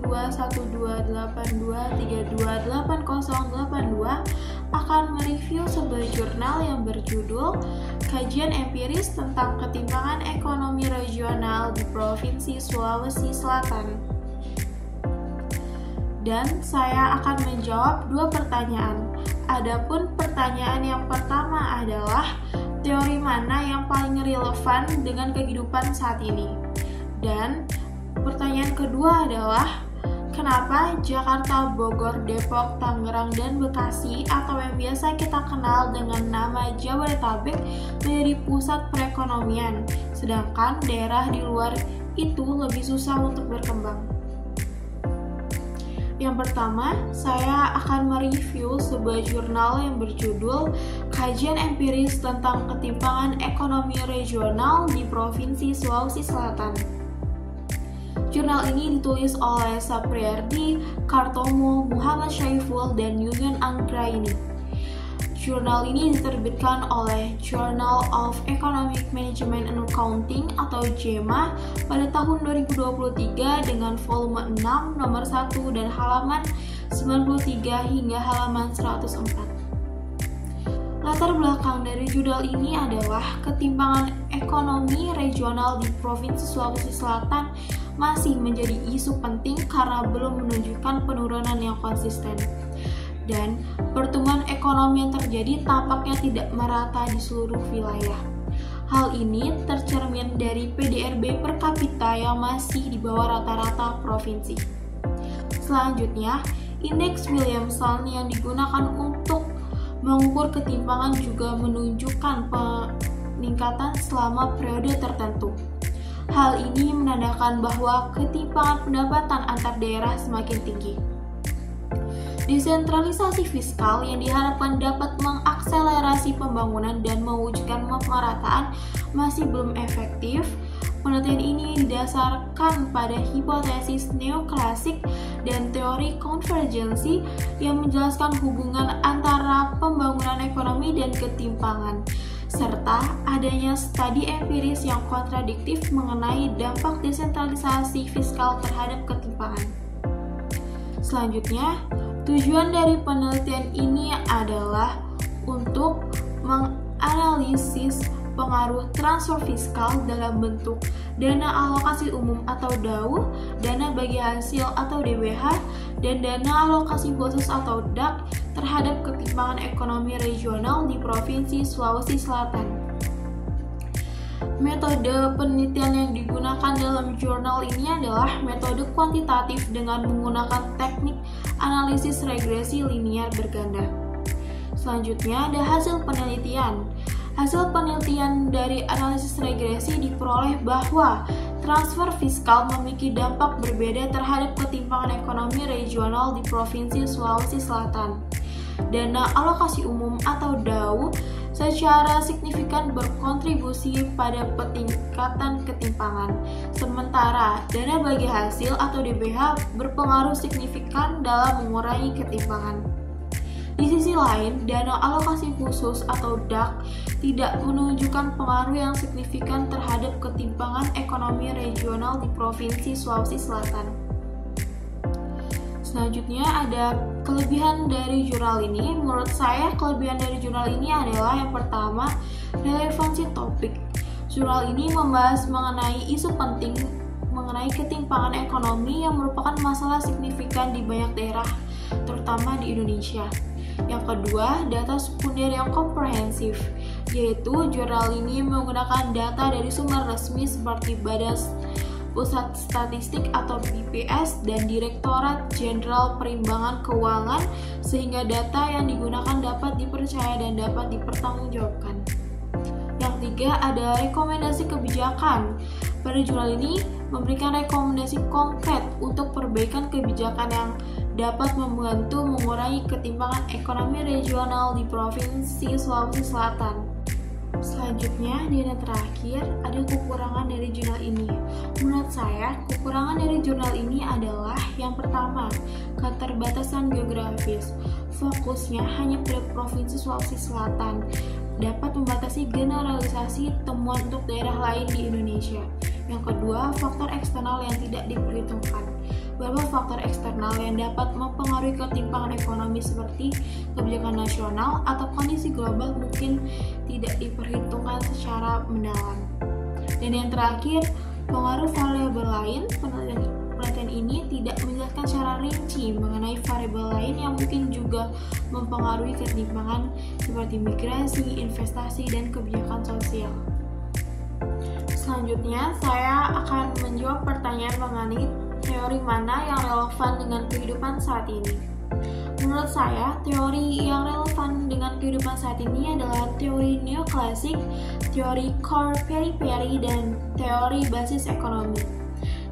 021282328082 akan mereview sebuah jurnal yang berjudul Kajian Empiris tentang Ketimpangan Ekonomi Regional di Provinsi Sulawesi Selatan. Dan saya akan menjawab 2 pertanyaan. Adapun pertanyaan yang pertama adalah teori mana yang paling relevan dengan kehidupan saat ini? Dan pertanyaan kedua adalah kenapa Jakarta, Bogor, Depok, Tangerang, dan Bekasi atau yang biasa kita kenal dengan nama Jabodetabek menjadi pusat perekonomian, sedangkan daerah di luar itu lebih susah untuk berkembang? Yang pertama, saya akan mereview sebuah jurnal yang berjudul Kajian Empiris tentang Ketimpangan Ekonomi Regional di Provinsi Sulawesi Selatan. Jurnal ini ditulis oleh Sapriyardi, Kartomo, Muhammad Syaiful, dan Yuyun Anggraini. Jurnal ini diterbitkan oleh Journal of Economic Management and Accounting atau JEMA pada tahun 2023 dengan volume 6 nomor 1 dan halaman 93 hingga halaman 104. Latar belakang dari jurnal ini adalah ketimpangan ekonomi regional di Provinsi Sulawesi Selatan masih menjadi isu penting karena belum menunjukkan penurunan yang konsisten. Dan pertumbuhan ekonomi yang terjadi tampaknya tidak merata di seluruh wilayah. Hal ini tercermin dari PDRB per kapita yang masih di bawah rata-rata provinsi. Selanjutnya, indeks Williamson yang digunakan untuk mengukur ketimpangan juga menunjukkan peningkatan selama periode tertentu. Hal ini menandakan bahwa ketimpangan pendapatan antar daerah semakin tinggi. Desentralisasi fiskal yang diharapkan dapat mengakselerasi pembangunan dan mewujudkan pemerataan masih belum efektif. Penelitian ini didasarkan pada hipotesis neoklasik dan teori konvergensi yang menjelaskan hubungan antara pembangunan ekonomi dan ketimpangan, serta adanya studi empiris yang kontradiktif mengenai dampak desentralisasi fiskal terhadap ketimpangan. Selanjutnya, tujuan dari penelitian ini adalah untuk menganalisis pengaruh transfer fiskal dalam bentuk dana alokasi umum atau DAU, dana bagi hasil atau DBH, dan dana alokasi khusus atau DAK terhadap ketimpangan ekonomi regional di Provinsi Sulawesi Selatan. Metode penelitian yang digunakan dalam jurnal ini adalah metode kuantitatif dengan menggunakan teknik analisis regresi linear berganda. Selanjutnya ada hasil penelitian. Hasil penelitian dari analisis regresi diperoleh bahwa transfer fiskal memiliki dampak berbeda terhadap ketimpangan ekonomi regional di Provinsi Sulawesi Selatan. Dana alokasi umum atau DAU secara signifikan berkontribusi pada peningkatan ketimpangan, sementara dana bagi hasil atau DBH berpengaruh signifikan dalam mengurangi ketimpangan. Di sisi lain, dana alokasi khusus atau DAK tidak menunjukkan pengaruh yang signifikan terhadap ketimpangan ekonomi regional di Provinsi Sulawesi Selatan. Selanjutnya ada kelebihan dari jurnal ini. Menurut saya kelebihan dari jurnal ini adalah yang pertama, relevansi topik. Jurnal ini membahas mengenai isu penting mengenai ketimpangan ekonomi yang merupakan masalah signifikan di banyak daerah, terutama di Indonesia. Yang kedua, data sekunder yang komprehensif, yaitu jurnal ini menggunakan data dari sumber resmi seperti Badan Pusat Statistik atau BPS dan Direktorat Jenderal Perimbangan Keuangan, sehingga data yang digunakan dapat dipercaya dan dapat dipertanggungjawabkan. Yang tiga, ada rekomendasi kebijakan. Pada jurnal ini memberikan rekomendasi konkret untuk perbaikan kebijakan yang dapat membantu mengurangi ketimpangan ekonomi regional di Provinsi Sulawesi Selatan. Selanjutnya, di yang terakhir, ada kekurangan dari jurnal ini. Menurut saya, kekurangan dari jurnal ini adalah yang pertama, keterbatasan geografis. Fokusnya hanya pada Provinsi Sulawesi Selatan, dapat membatasi generalisasi temuan untuk daerah lain di Indonesia. Yang kedua, faktor eksternal yang tidak diperhitungkan. beberapa faktor eksternal yang dapat mempengaruhi ketimpangan ekonomi seperti kebijakan nasional atau kondisi global mungkin tidak diperhitungkan secara mendalam. Dan yang terakhir, pengaruh variabel lain. Penelitian ini tidak menjelaskan secara rinci mengenai variabel lain yang mungkin juga mempengaruhi ketimpangan seperti migrasi, investasi, dan kebijakan sosial. Selanjutnya, saya akan menjawab pertanyaan mengenai teori mana yang relevan dengan kehidupan saat ini. Menurut saya, teori yang relevan dengan kehidupan saat ini adalah teori neoklasik, teori core periphery, dan teori basis ekonomi.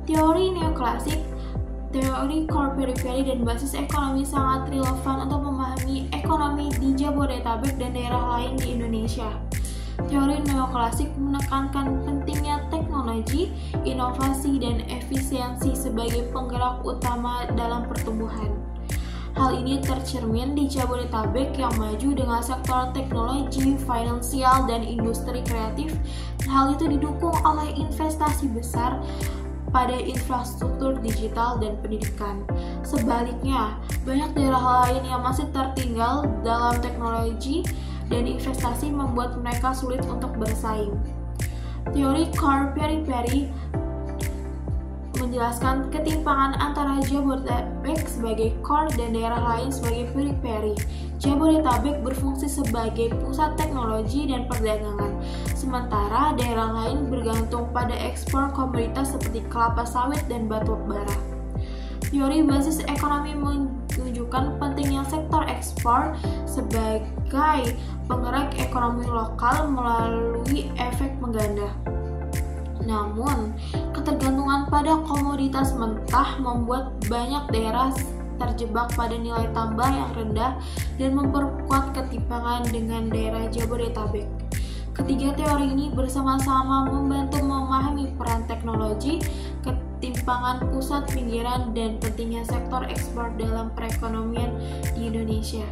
Teori neoklasik, teori core periphery, dan basis ekonomi sangat relevan untuk memahami ekonomi di Jabodetabek dan daerah lain di Indonesia. Teori neoklasik menekankan pentingnya teknologi, inovasi, dan efisiensi sebagai penggerak utama dalam pertumbuhan. Hal ini tercermin di Jabodetabek yang maju dengan sektor teknologi, finansial, dan industri kreatif. Hal itu didukung oleh investasi besar pada infrastruktur digital dan pendidikan. Sebaliknya, banyak daerah lain yang masih tertinggal dalam teknologi dan investasi membuat mereka sulit untuk bersaing. Teori core periphery menjelaskan ketimpangan antara Jabodetabek sebagai core dan daerah lain sebagai periphery. Jabodetabek berfungsi sebagai pusat teknologi dan perdagangan, sementara daerah lain bergantung pada ekspor komoditas seperti kelapa sawit dan batu bara. Teori basis ekonomi menunjukkan pentingnya sektor ekspor sebagai penggerak ekonomi lokal melalui efek pengganda. Namun, ketergantungan pada komoditas mentah membuat banyak daerah terjebak pada nilai tambah yang rendah dan memperkuat ketimpangan dengan daerah Jabodetabek. Ketiga teori ini bersama-sama membantu memahami peran teknologi, ketimpangan pusat pinggiran, dan pentingnya sektor ekspor dalam perekonomian di Indonesia.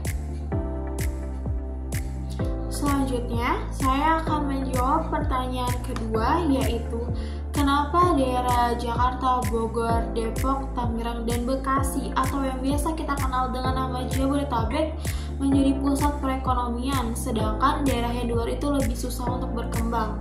Selanjutnya, saya akan menjawab pertanyaan kedua, yaitu kenapa daerah Jakarta, Bogor, Depok, Tangerang, dan Bekasi atau yang biasa kita kenal dengan nama Jabodetabek menjadi pusat perekonomian, sedangkan daerah yang di luar itu lebih susah untuk berkembang.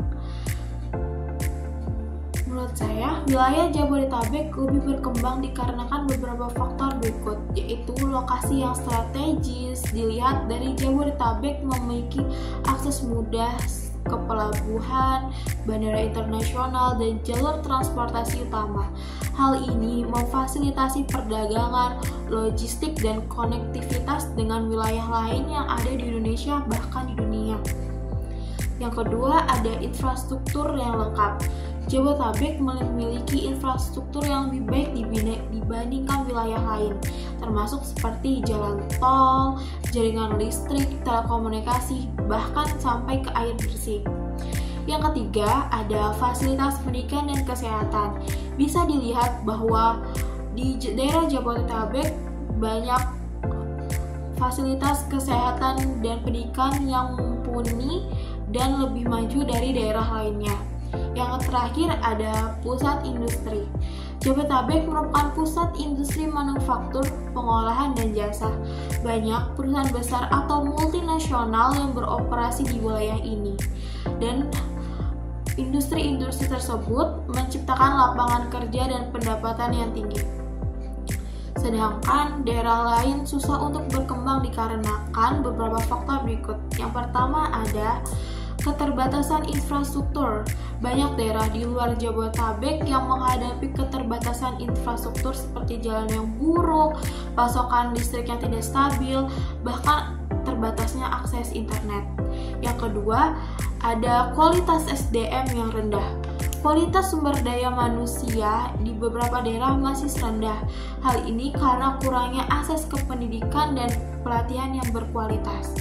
Menurut saya, wilayah Jabodetabek lebih berkembang dikarenakan beberapa faktor berikut, yaitu lokasi yang strategis. Dilihat dari Jabodetabek memiliki akses mudah ke pelabuhan, bandara internasional, dan jalur transportasi utama. Hal ini memfasilitasi perdagangan, logistik, dan konektivitas dengan wilayah lain yang ada di Indonesia bahkan di dunia. Yang kedua, ada infrastruktur yang lengkap. Jabodetabek memiliki infrastruktur yang lebih baik dibandingkan wilayah lain, termasuk seperti jalan tol, jaringan listrik, telekomunikasi, bahkan sampai ke air bersih. Yang ketiga, ada fasilitas pendidikan dan kesehatan. Bisa dilihat bahwa di daerah Jabodetabek banyak fasilitas kesehatan dan pendidikan yang mumpuni dan lebih maju dari daerah lainnya. Yang terakhir ada pusat industri. Jabodetabek merupakan pusat industri manufaktur, pengolahan, dan jasa. Banyak perusahaan besar atau multinasional yang beroperasi di wilayah ini. Dan industri-industri tersebut menciptakan lapangan kerja dan pendapatan yang tinggi. Sedangkan daerah lain susah untuk berkembang dikarenakan beberapa faktor berikut. Yang pertama ada keterbatasan infrastruktur. Banyak daerah di luar Jabodetabek yang menghadapi keterbatasan infrastruktur seperti jalan yang buruk, pasokan listrik yang tidak stabil, bahkan terbatasnya akses internet. Yang kedua, ada kualitas SDM yang rendah. Kualitas sumber daya manusia di beberapa daerah masih rendah. Hal ini karena kurangnya akses ke pendidikan dan pelatihan yang berkualitas.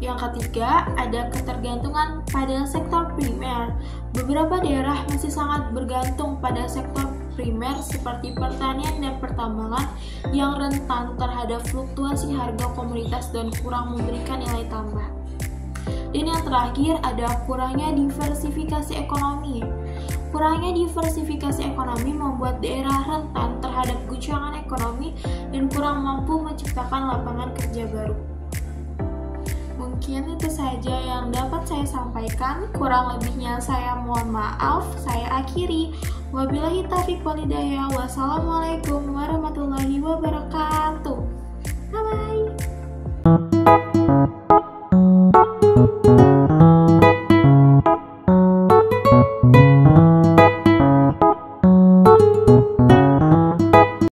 Yang ketiga, ada ketergantungan pada sektor primer. Beberapa daerah masih sangat bergantung pada sektor primer seperti pertanian dan pertambangan yang rentan terhadap fluktuasi harga komoditas dan kurang memberikan nilai tambah. Dan yang terakhir, ada kurangnya diversifikasi ekonomi. Kurangnya diversifikasi ekonomi membuat daerah rentan terhadap guncangan ekonomi dan kurang mampu menciptakan lapangan kerja baru. Mungkin itu saja yang dapat saya sampaikan. Kurang lebihnya saya mohon maaf. Saya akhiri. Wabillahi taufiq walhidayah. Wassalamualaikum warahmatullahi wabarakatuh.